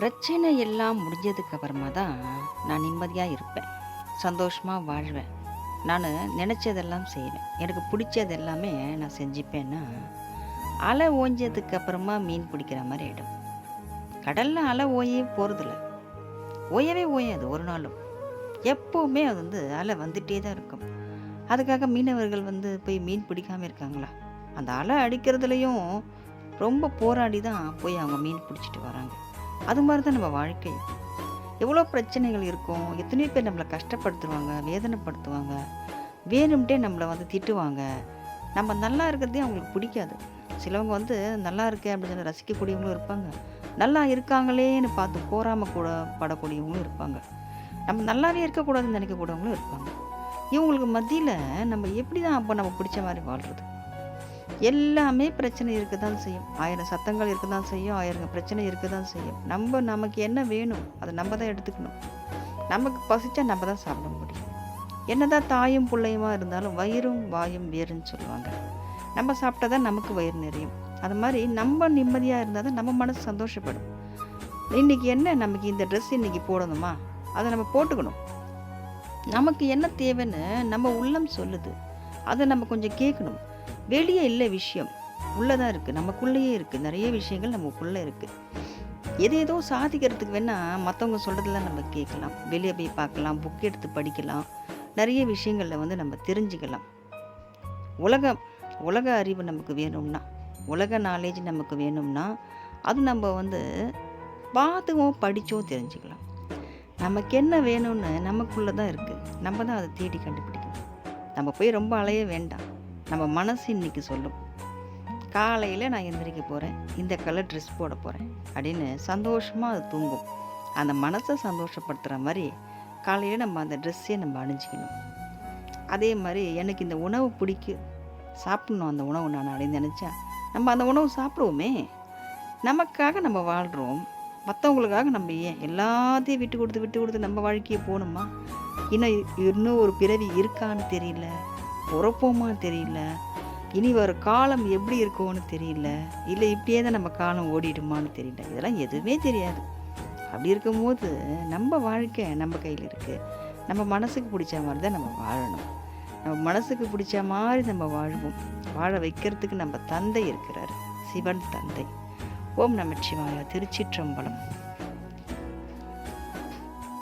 பிரச்சனை எல்லாம் முடிஞ்சதுக்கு அப்புறமா தான் நான் நிம்மதியாக இருப்பேன். சந்தோஷமாக வாழ்வேன். நான் நினச்சதெல்லாம் செய்வேன். எனக்கு பிடிச்சது எல்லாமே நான் செஞ்சுப்பேன்னா, அலை ஓஞ்சதுக்கு அப்புறமா மீன் பிடிக்கிற மாதிரி ஆகிடும். கடலில் அலை ஓயே போகிறதில்ல. ஓயவே ஓயாது ஒரு நாளும். எப்போவுமே அது அலை வந்துகிட்டே தான் இருக்கும். அதுக்காக மீனவர்கள் போய் மீன் பிடிக்காமல் இருக்காங்களா? அந்த அலை அடிக்கிறதுலையும் ரொம்ப போராடி தான் போய் அவங்க மீன் பிடிச்சிட்டு வராங்க. அது மாதிரி தான் நம்ம வாழ்க்கை. எவ்வளோ பிரச்சனைகள் இருக்கும். எத்தனையோ பேர் நம்மளை கஷ்டப்படுத்துவாங்க, வேதனைப்படுத்துவாங்க, வேணும்ட்டே நம்மளை திட்டுவாங்க. நம்ம நல்லா இருக்கிறதே அவங்களுக்கு பிடிக்காது. சிலவங்க நல்லா இருக்கே அப்படின்னு சொல்லி ரசிக்கக்கூடியவங்களும் இருப்பாங்க. நல்லா இருக்காங்களேன்னு பார்த்து கூட படக்கூடியவங்களும் இருப்பாங்க. நம்ம நல்லாவே இருக்கக்கூடாதுன்னு நினைக்கக்கூடியவங்களும் இருப்பாங்க. இவங்களுக்கு மத்தியில் நம்ம எப்படி தான் அப்போ நம்ம பிடிச்ச மாதிரி வாழ்கிறது? எல்லாமே பிரச்சனை இருக்க தான் செய்யும். 1000 சத்தங்கள் இருக்க தான் செய்யும். 1000 பிரச்சனை இருக்க தான் செய்யும். நமக்கு என்ன வேணும் அதை நம்ம தான் எடுத்துக்கணும். நமக்கு பசிச்சா நம்ம தான் சாப்பிட முடியும். என்னதான் தாயும் பிள்ளையுமா இருந்தாலும் வயிறும் வாயும் வேறுன்னு சொல்லுவாங்க. நம்ம சாப்பிட்டா தான் நமக்கு வயிறு நிறையும். அது மாதிரி நம்ம நிம்மதியாக இருந்தால் தான் நம்ம மனசு சந்தோஷப்படும். இன்றைக்கி என்ன, நமக்கு இந்த ட்ரெஸ் இன்றைக்கி போடணுமா, அதை நம்ம போட்டுக்கணும். நமக்கு என்ன தேவைன்னு நம்ம உள்ளம் சொல்லுது. அதை நம்ம கொஞ்சம் கேட்கணும். வெளியே இல்லை விஷயம், உள்ளே தான் இருக்குது, நமக்குள்ளேயே இருக்குது. நிறைய விஷயங்கள் நமக்குள்ளே இருக்குது. ஏதோ சாதிக்கிறதுக்கு வேணால் மற்றவங்க சொல்கிறதெல்லாம் நம்ம கேட்கலாம், வெளியே போய் பார்க்கலாம், புக் எடுத்து படிக்கலாம், நிறைய விஷயங்களில் நம்ம தெரிஞ்சுக்கலாம். உலக அறிவு நமக்கு வேணும்னா, உலக நாலேஜ் நமக்கு வேணும்னா அது நம்ம பார்த்துவோ படித்தோ தெரிஞ்சுக்கலாம். நமக்கு என்ன வேணும்னு நமக்குள்ளே தான் இருக்குது. நம்ம தான் அதை தேடி கண்டுபிடிக்கணும். நம்ம போய் ரொம்ப அலைய வேண்டாம். நம்ம மனசு இன்றைக்கி சொல்லும், காலையில் நான் எந்திரிக்க போகிறேன், இந்த கலர் ட்ரெஸ் போட போகிறேன் அப்படின்னு சந்தோஷமாக அது தூங்கும். அந்த மனசை சந்தோஷப்படுத்துகிற மாதிரி காலையில் நம்ம அந்த ட்ரெஸ்ஸே நம்ம அணிஞ்சிக்கணும். அதே மாதிரி எனக்கு இந்த உணவு பிடிக்கும், சாப்பிட்ணும் அந்த உணவு நான் அப்படின்னு நினச்சா நம்ம அந்த உணவு சாப்பிடுவோமே. நமக்காக நம்ம வாழ்கிறோம், மற்றவங்களுக்காக நம்ம ஏன் எல்லாத்தையும் விட்டு கொடுத்து நம்ம வாழ்க்கையை போகணுமா? இன்னும் ஒரு பிறவி இருக்கான்னு தெரியல, உறப்போமா தெரியல, இனி வர காலம் எப்படி இருக்கும்னு தெரியல, இல்லை இப்படியே தான் நம்ம காலம் ஓடிடுமான்னு தெரியல. இதெல்லாம் எதுவுமே தெரியாது. அப்படி இருக்கும்போது நம்ம வாழ்க்கை நம்ம கையில் இருக்குது. நம்ம மனசுக்கு பிடிச்ச மாதிரி தான் நம்ம வாழணும். நம்ம மனசுக்கு பிடிச்ச மாதிரி நம்ம வாழ்வோம். வாழ வைக்கிறதுக்கு நம்ம தந்தை இருக்கிறார், சிவன் தந்தை. ஓம் நமச்சிவாய. திருச்சிற்றம்பலம்.